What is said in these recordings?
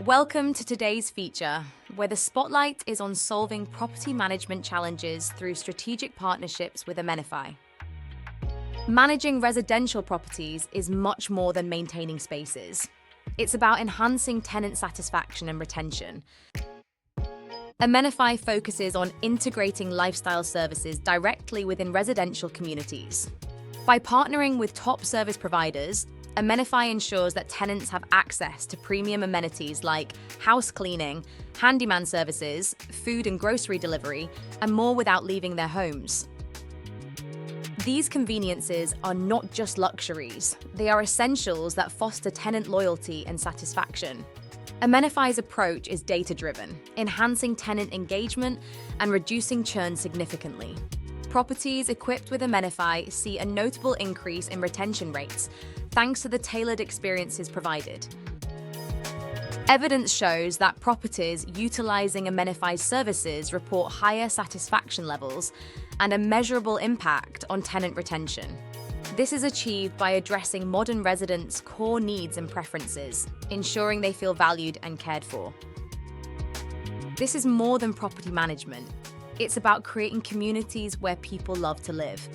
Welcome to today's feature, where the spotlight is on solving property management challenges through strategic partnerships with Amenify. Managing residential properties is much more than maintaining spaces. It's about enhancing tenant satisfaction and retention. Amenify focuses on integrating lifestyle services directly within residential communities. By partnering with top service providers, Amenify ensures that tenants have access to premium amenities like house cleaning, handyman services, food and grocery delivery, and more without leaving their homes. These conveniences are not just luxuries, they are essentials that foster tenant loyalty and satisfaction. Amenify's approach is data-driven, enhancing tenant engagement and reducing churn significantly. Properties equipped with Amenify see a notable increase in retention rates, thanks to the tailored experiences provided. Evidence shows that properties utilizing Amenify's services report higher satisfaction levels and a measurable impact on tenant retention. This is achieved by addressing modern residents' core needs and preferences, ensuring they feel valued and cared for. This is more than property management. It's about creating communities where people love to live.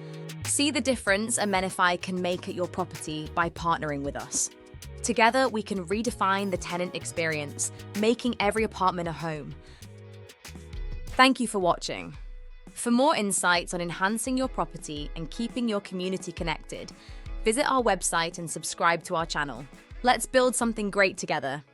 See the difference Amenify can make at your property by partnering with us. Together, we can redefine the tenant experience, making every apartment a home. Thank you for watching. For more insights on enhancing your property and keeping your community connected, visit our website and subscribe to our channel. Let's build something great together.